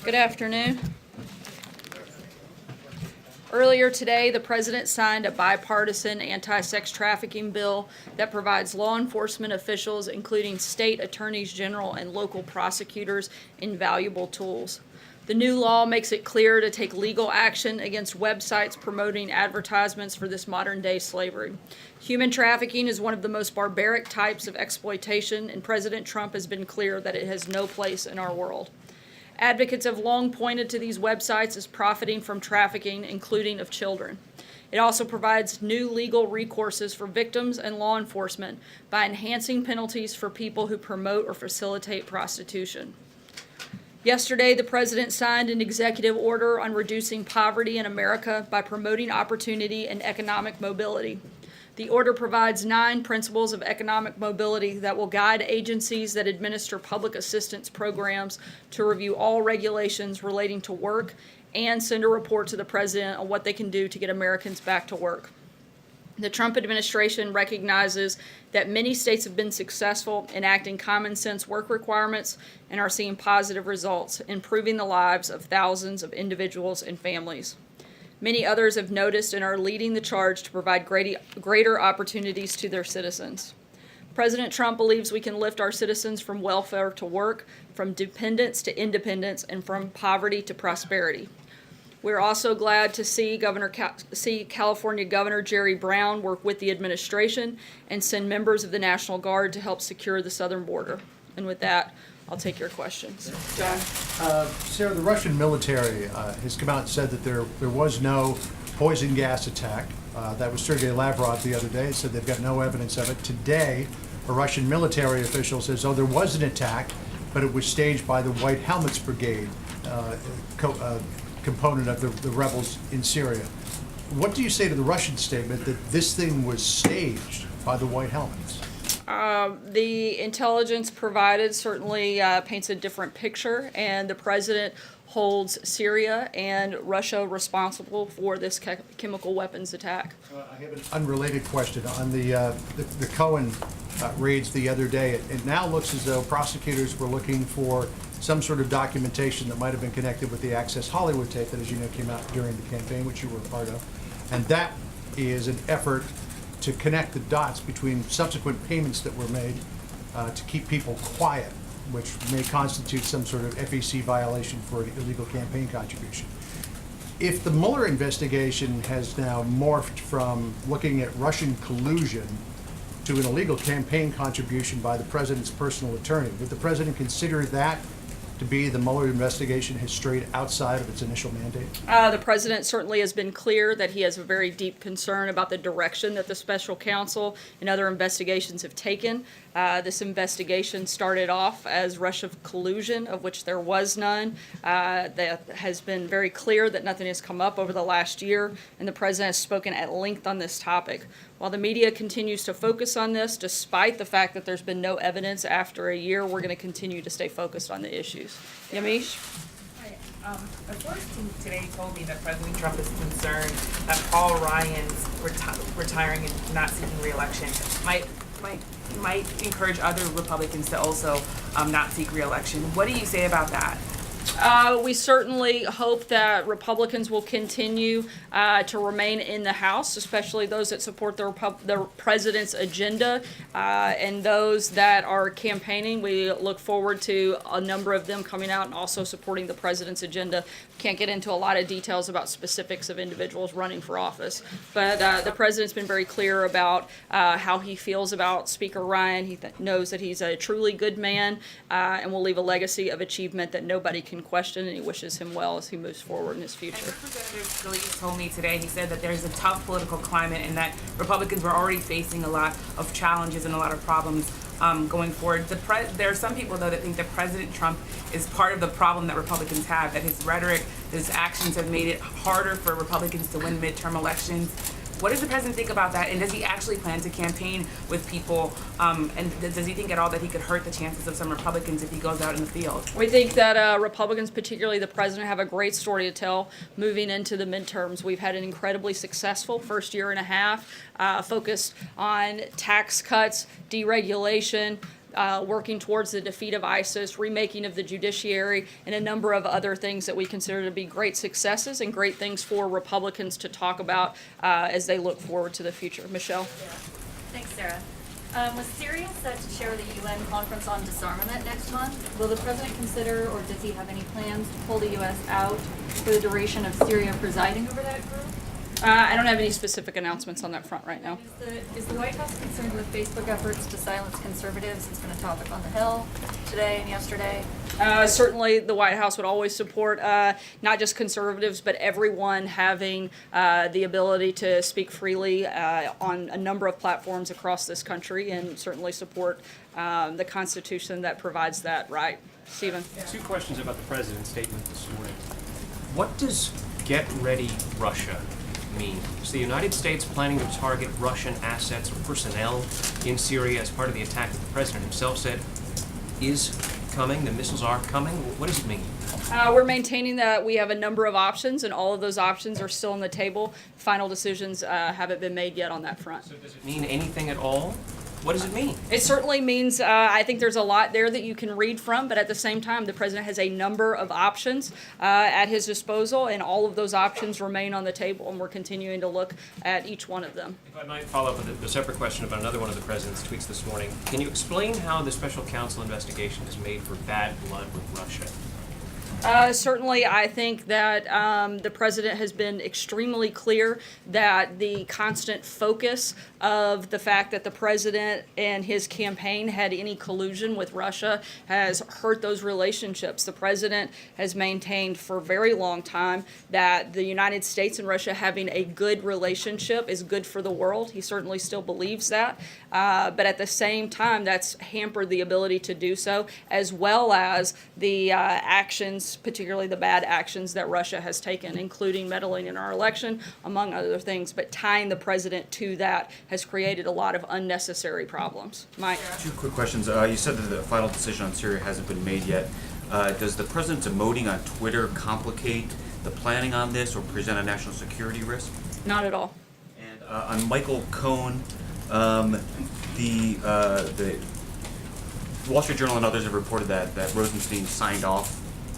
Good afternoon. Earlier today, the President signed a bipartisan anti-sex trafficking bill that provides law enforcement officials, including state attorneys general and local prosecutors, invaluable tools. The new law makes it clear to take legal action against websites promoting advertisements for this modern-day slavery. Human trafficking is one of the most barbaric types of exploitation, and President Trump has been clear that it has no place in our world. Advocates have long pointed to these websites as profiting from trafficking, including of children. It also provides new legal recourses for victims and law enforcement by enhancing penalties for people who promote or facilitate prostitution. Yesterday, the President signed an executive order on reducing poverty in America by promoting opportunity and economic mobility. The order provides 9 principles of economic mobility that will guide agencies that administer public assistance programs to review all regulations relating to work and send a report to the President on what they can do to get Americans back to work. The Trump administration recognizes that many states have been successful in enacting common sense work requirements and are seeing positive results, improving the lives of thousands of individuals and families. Many others have noticed and are leading the charge to provide greater opportunities to their citizens. President Trump believes we can lift our citizens from welfare to work, from dependence to independence, and from poverty to prosperity. We're also glad to see California Governor Jerry Brown work with the administration and send members of the National Guard to help secure the southern border. And with that, I'll take your questions. John? Sarah, the Russian military has come out and said that there was no poison gas attack. That was Sergei Lavrov the other day, said they've got no evidence of it. Today, a Russian military official says, oh, there was an attack, but it was staged by the White Helmets Brigade, component of the rebels in Syria. What do you say to the Russian statement that this thing was staged by the White Helmets? The intelligence provided certainly paints a different picture, and the President holds Syria and Russia responsible for this chemical weapons attack. I have an unrelated question. On the Cohen raids the other day, it now looks as though prosecutors were looking for some sort of documentation that might have been connected with the Access Hollywood tape that, as you know, came out during the campaign, which you were a part of. And that is an effort to connect the dots between subsequent payments that were made to keep people quiet, which may constitute some sort of FEC violation for an illegal campaign contribution. If the Mueller investigation has now morphed from looking at Russian collusion to an illegal campaign contribution by the President's personal attorney, would the President consider that to be the Mueller investigation has strayed outside of its initial mandate? The President certainly has been clear that he has a very deep concern about the direction that the special counsel and other investigations have taken. This investigation started off as Russia collusion, of which there was none. That has been very clear that nothing has come up over the last year, and the President has spoken at length on this topic. While the media continues to focus on this, despite the fact that there's been no evidence after a year, we're going to continue to stay focused on the issues. Yamiche? Hi. A source today told me that President Trump is concerned that Paul Ryan's retiring and not seeking re-election might encourage other Republicans to also not seek re-election. What do you say about that? We certainly hope that Republicans will continue to remain in the House, especially those that support the president's agenda and those that are campaigning. We look forward to a number of them coming out and also supporting the president's agenda. Can't get into a lot of details about specifics of individuals running for office, but the president's been very clear about how he feels about Speaker Ryan. He knows that he's a truly good man and will leave a legacy of achievement that nobody can question, and he wishes him well as he moves forward in his future. And Representative Scalise told me today, he said that there's a tough political climate and that Republicans were already facing a lot of challenges and a lot of problems going forward. There are some people, though, that think that President Trump is part of the problem that Republicans have, that his rhetoric, his actions have made it harder for Republicans to win midterm elections. What does the president think about that, and does he actually plan to campaign with people, and does he think at all that he could hurt the chances of some Republicans if he goes out in the field? We think that Republicans, particularly the president, have a great story to tell moving into the midterms. We've had an incredibly successful first year and a half focused on tax cuts, deregulation, working towards the defeat of ISIS, remaking of the judiciary, and a number of other things that we consider to be great successes and great things for Republicans to talk about as they look forward to the future. Michelle? Thanks, Sarah. Was Syria set to chair the UN Conference on Disarmament next month? Will the president consider, or does he have any plans to pull the U.S. out for the duration of Syria presiding over that group? I don't have any specific announcements on that front right now. Is the White House concerned with Facebook efforts to silence conservatives? It's been a topic on the Hill today and yesterday. Certainly, the White House would always support not just conservatives, but everyone having the ability to speak freely on a number of platforms across this country, and certainly support the Constitution that provides that right. Stephen? Two questions about the president's statement this morning. What does "get ready Russia" mean? Is the United States planning to target Russian assets or personnel in Syria as part of the attack that the president himself said is coming, the missiles are coming? What does it mean? We're maintaining that we have a number of options, and all of those options are still on the table. Final decisions haven't been made yet on that front. So does it mean anything at all? What does it mean? It certainly means, I think there's a lot there that you can read from, but at the same time, the president has a number of options at his disposal, and all of those options remain on the table, and we're continuing to look at each one of them. If I might follow up with a separate question about another one of the president's tweets this morning. Can you explain how the special counsel investigation is made for bad blood with Russia? Certainly, I think that the president has been extremely clear that the constant focus of the fact that the president and his campaign had any collusion with Russia has hurt those relationships. The president has maintained for a very long time that the United States and Russia having a good relationship is good for the world. He certainly still believes that. But at the same time, that's hampered the ability to do so, as well as the actions, particularly the bad actions that Russia has taken, including meddling in our election, among other things. But tying the president to that has created a lot of unnecessary problems. Mike? Two quick questions. You said that the final decision on Syria hasn't been made yet. Does the president's emoting on Twitter complicate the planning on this or present a national security risk? Not at all. And on Michael Cohen, the Wall Street Journal and others have reported that Rosenstein signed off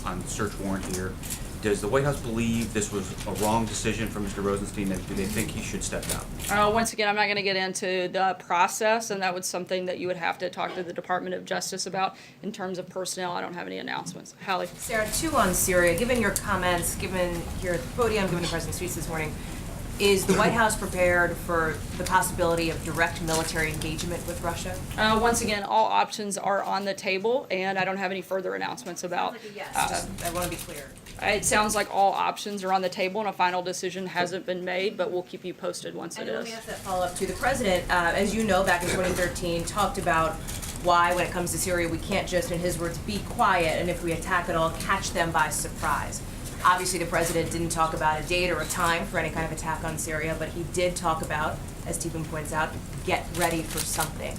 on the search warrant here. Does the White House believe this was a wrong decision for Mr. Rosenstein, and do they think he should step down? Once again, I'm not going to get into the process, and that was something that you would have to talk to the Department of Justice about. In terms of personnel, I don't have any announcements. Hallie? Sarah, two on Syria. Given your comments, given here at the podium, given the president's speech this morning, is the White House prepared for the possibility of direct military engagement with Russia? Once again, all options are on the table, and I don't have any further announcements about. Like a yes, just, I want to be clear. It sounds like all options are on the table, and a final decision hasn't been made, but we'll keep you posted once it And let is. me ask that follow-up to the president. As you know, back in 2013, talked about why, when it comes to Syria, we can't just, in his words, be quiet, and if we attack at all, catch them by surprise. Obviously, the president didn't talk about a date or a time for any kind of attack on Syria, but he did talk about, as Stephen points out, get ready for something.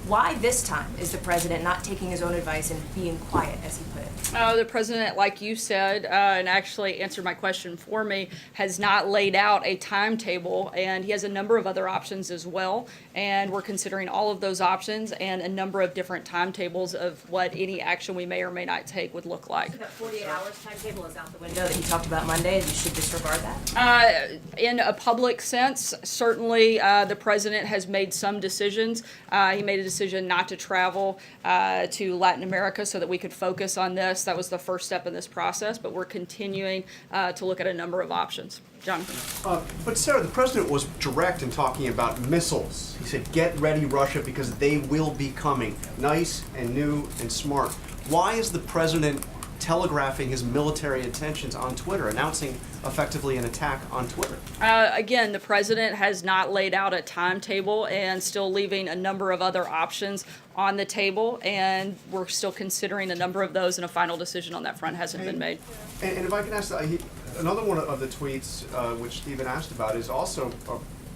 Why this time is the president not taking his own advice and being quiet, as he put it? The president, like you said, and actually answered my question for me, has not laid out a timetable, and he has a number of other options as well. And we're considering all of those options and a number of different timetables of what any action we may or may not take would look like. So that 48 hours timetable is out the window that he talked about Monday, and you should disregard that? In a public sense, certainly the president has made some decisions. He made a decision not to travel to Latin America so that we could focus on this. That was the first step in this process, but we're continuing to look at a number of options. Jonathan. But Sarah, the president was direct in talking about missiles. He said, get ready, Russia, because they will be coming. Nice and new and smart. Why is the president telegraphing his military intentions on Twitter, announcing effectively an attack on Twitter? Again, the president has not laid out a timetable and still leaving a number of other options on the table, and we're still considering a number of those, and a final decision on that front hasn't been made. And if I can ask, another one of the tweets which Stephen asked about is also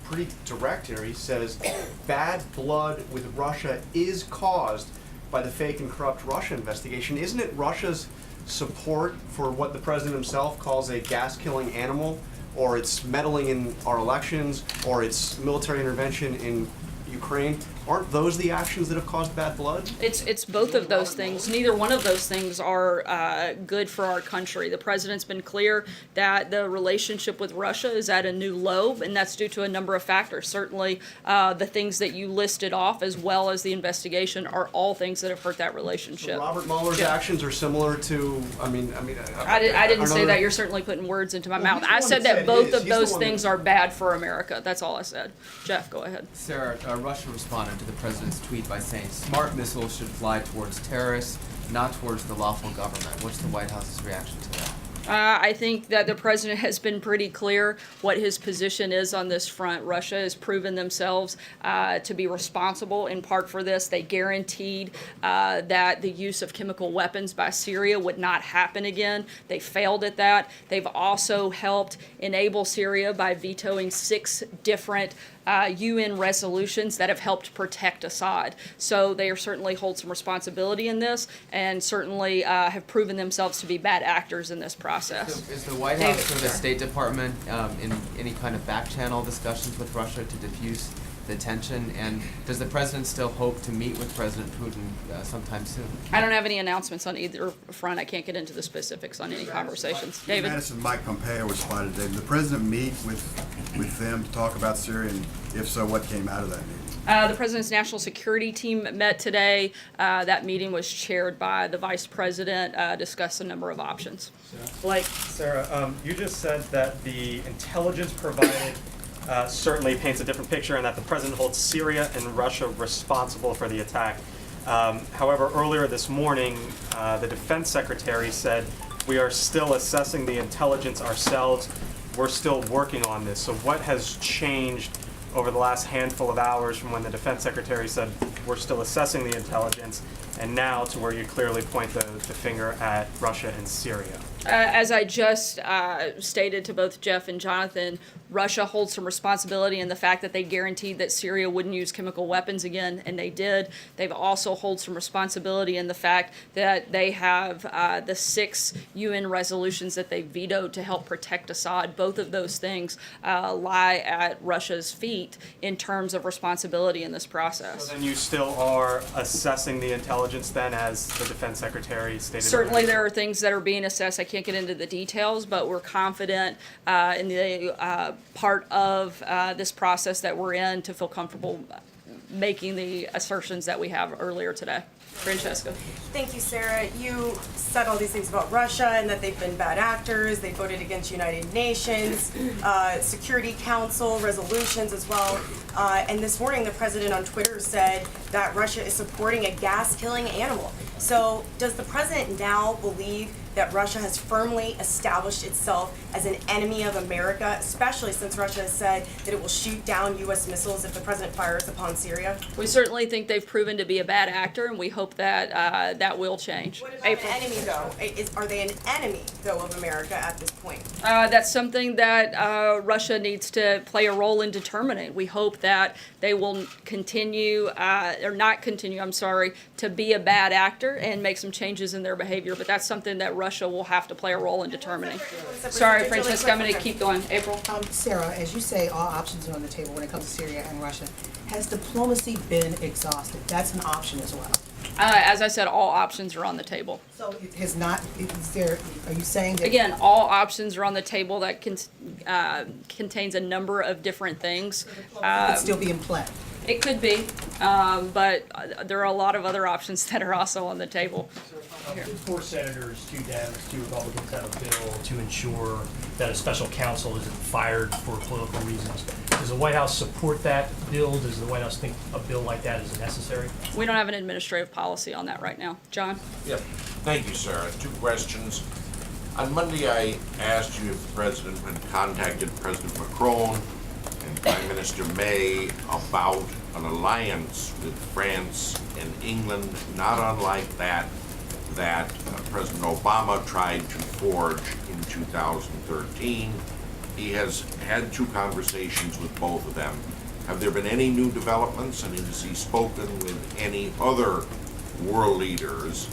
pretty direct here. He says, bad blood with Russia is caused by the fake and corrupt Russia investigation. Isn't it Russia's support for what the president himself calls a gas-killing animal, or its meddling in our elections, or its military intervention in Ukraine? aren't those the actions that have caused bad blood? It's both of those things. Neither one of those things are good for our country. The president's been clear that the relationship with Russia is at a new low, and that's due to a number of factors. Certainly, the things that you listed off, as well as the investigation, are all things that have hurt that relationship. Robert Mueller's Yeah. actions are similar to, I I didn't say that. You're certainly putting words into my mouth. he's the I one said that said that it both is. of He's the those one that- things are bad for America. That's all I said. Jeff, go ahead. Sarah, Russia responded to the president's tweet by saying smart missiles should fly towards terrorists, not towards the lawful government. What's the White House's reaction to that? I think that the president has been pretty clear what his position is on this front. Russia has proven themselves to be responsible in part for this. They guaranteed that the use of chemical weapons by Syria would not happen again. They failed at that. They've also helped enable Syria by vetoing 6 different UN resolutions that have helped protect Assad. So they are certainly hold some responsibility in this, and certainly have proven themselves to be bad actors in this process. Is the White David, House or the sir. State Department in any kind of back channel discussions with Russia to diffuse the tension? And does the president still hope to meet with President Putin sometime soon? I don't have any announcements on either front. I can't get into the specifics on any conversations. David? Madison, Mike Pompeo was spotted today. Did the president meet with them to talk about Syria, and if so, what came out of that meeting? The president's national security team met today. That meeting was chaired by the vice president, discussed a number of options. Blake, Sarah, you just said that the intelligence provided certainly paints a different picture and that the president holds Syria and Russia responsible for the attack. However, earlier this morning, the defense secretary said, "We are still assessing the intelligence ourselves. We're still working on this." So what has changed over the last handful of hours from when the defense secretary said, "We're still assessing the intelligence," and now to where you clearly point the finger at Russia and Syria? As I just stated to both Jeff and Jonathan, Russia holds some responsibility in the fact that they guaranteed that Syria wouldn't use chemical weapons again, and they did. They've also hold some responsibility in the fact that they have the 6 UN resolutions that they vetoed to help protect Assad. Both of those things lie at Russia's feet in terms of responsibility in this process. So then you still are assessing the intelligence then, as the defense secretary stated? Certainly, there are things that are being assessed. I can't get into the details, but we're confident in the part of this process that we're in to feel comfortable making the assertions that we have earlier today. Francesca. Thank you, Sarah. You said all these things about Russia and that they've been bad actors. They voted against United Nations, Security Council resolutions as well. And this morning, the president on Twitter said that Russia is supporting a gas-killing animal. So does the president now believe that Russia has firmly established itself as an enemy of America, especially since Russia has said that it will shoot down U.S. missiles if the president fires upon Syria? We certainly think they've proven to be a bad actor, and we hope that that will change. What about an enemy, though? Are they an enemy, though, of America at this point? That's something that Russia needs to play a role in determining. We hope that they will continue, or not continue, I'm sorry, to be a bad actor and make some changes in their behavior, but that's something that Russia will have to play a role in determining. Sorry, Francesca, I'm going to keep going. April? Sarah, as you say, all options are on the table when it comes to Syria and Russia. Has diplomacy been exhausted? That's an option as well. As I said, all options are on the table. So it has not, are you saying that? Again, all options are on the table. That contains a number of different things. Could still be in play. It could be, but there are a lot of other options that are also on the table. 4 senators, 2 Dems, 2 Republicans have a bill to ensure that a special counsel isn't fired for political reasons. Does the White House support that bill? Does the White House think a bill like that is necessary? We don't have an administrative policy on that right now. John? Yep. Thank you, Sarah. 2 questions. On Monday, I asked you if the president had contacted President Macron and Prime Minister May about an alliance with France and England, not unlike that President Obama tried to forge in 2013. He has had 2 conversations with both of them. Have there been any new developments, and has he spoken with any other world leaders,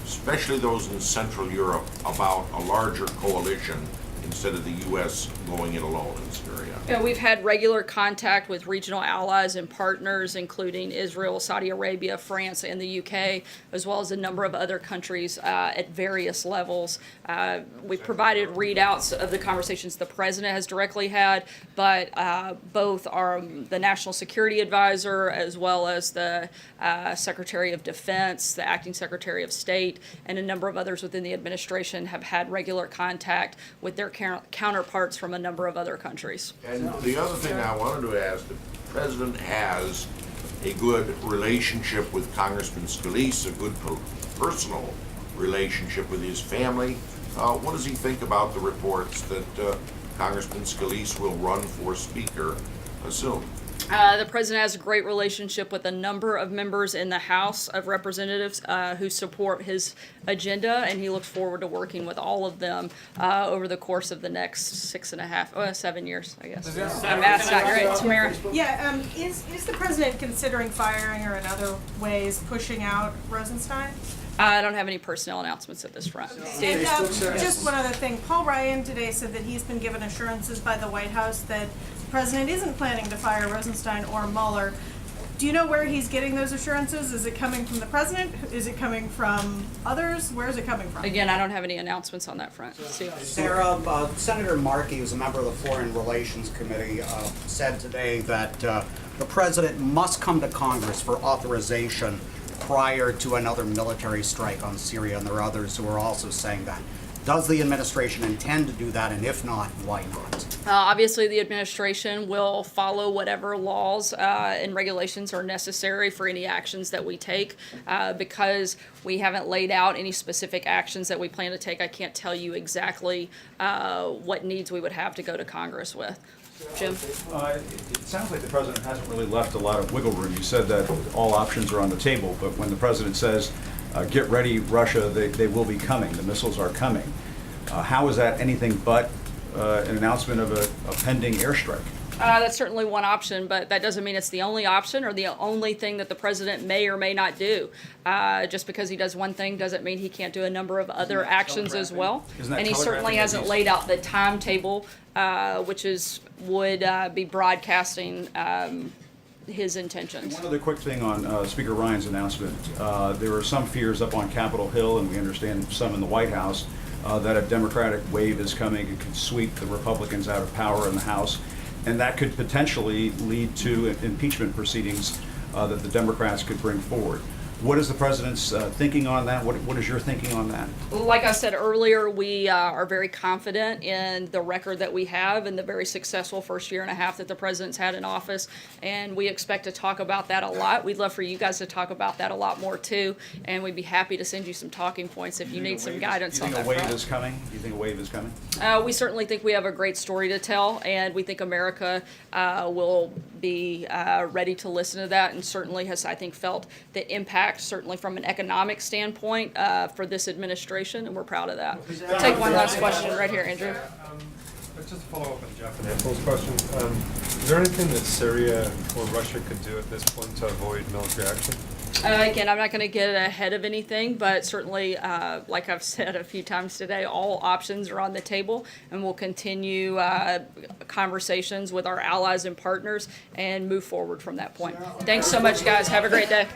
especially those in Central Europe, about a larger coalition in instead of the U.S. going it alone in Syria? Yeah, we've had regular contact with regional allies and partners, including Israel, Saudi Arabia, France, and the UK, as well as a number of other countries at various levels. We've provided readouts of the conversations the president has directly had, but both the National Security Advisor as well as the Secretary of Defense, the Acting Secretary of State, and a number of others within the administration have had regular contact with their counterparts from a number of other countries. And the other thing I wanted to ask, the president has a good relationship with Congressman Scalise, a good personal relationship with his family. What does he think about the reports that Congressman Scalise will run for Speaker soon? The president has a great relationship with a number of members in the House of Representatives who support his agenda, and he looks forward to working with all of them over the course of the next 7 years, I guess. I'm asked not great. Tamara? Yeah, is the president considering firing or in other ways pushing out Rosenstein? I don't have any personnel announcements at this front. Steve? And just one other thing, Paul Ryan today said that he's been given assurances by the White House that the president isn't planning to fire Rosenstein or Mueller. Do you know where he's getting those assurances? Is it coming from the president? Is it coming from others? Where is it coming from? Again, I don't have any announcements on that front. Steve? Sarah, Senator Markey, who's a member of the Foreign Relations Committee, said today that the president must come to Congress for authorization prior to another military strike on Syria, and there are others who are also saying that. Does the administration intend to do that, and if not, why not? Obviously, the administration will follow whatever laws and regulations are necessary for any actions that we take. Because we haven't laid out any specific actions that we plan to take, I can't tell you exactly what needs we would have to go to Congress with. Jim? It sounds like the president hasn't really left a lot of wiggle room. You said that all options are on the table, but when the president says, get ready, Russia, they will be coming, the missiles are coming, how is that anything but an announcement of a pending airstrike? That's certainly one option, but that doesn't mean it's the only option or the only thing that the president may or may not do. Just because he does one thing doesn't mean he can't do a number of other actions as well. And he certainly hasn't laid out the timetable, which would be broadcasting his intentions. One other quick thing on Speaker Ryan's announcement. There are some fears up on Capitol Hill, and we understand some in the White House, that a Democratic wave is coming and could sweep the Republicans out of power in the House. And that could potentially lead to impeachment proceedings that the Democrats could bring forward. What is the president's thinking on that? What is your thinking on that? Like I said earlier, we are very confident in the record that we have and the very successful first year and a half that the president's had in office, and we expect to talk about that a lot. We'd love for you guys to talk about that a lot more too, and we'd be happy to send you some talking points if you need some guidance on that front. Do you think a wave is coming? Do you think a wave is coming? We certainly think we have a great story to tell, and we think America will be ready to listen to that, and certainly has, I think, felt the impact, certainly from an economic standpoint, for this administration, and we're proud of that. Take one last question right here, Andrew. Just to follow up on Jeff and Anthony's question, is there anything that Syria or Russia could do at this point to avoid military action? Again, I'm not going to get ahead of anything, but certainly, like I've said a few times today, all options are on the table, and we'll continue conversations with our allies and partners and move forward from that point. Thanks so much, guys. Have a great day.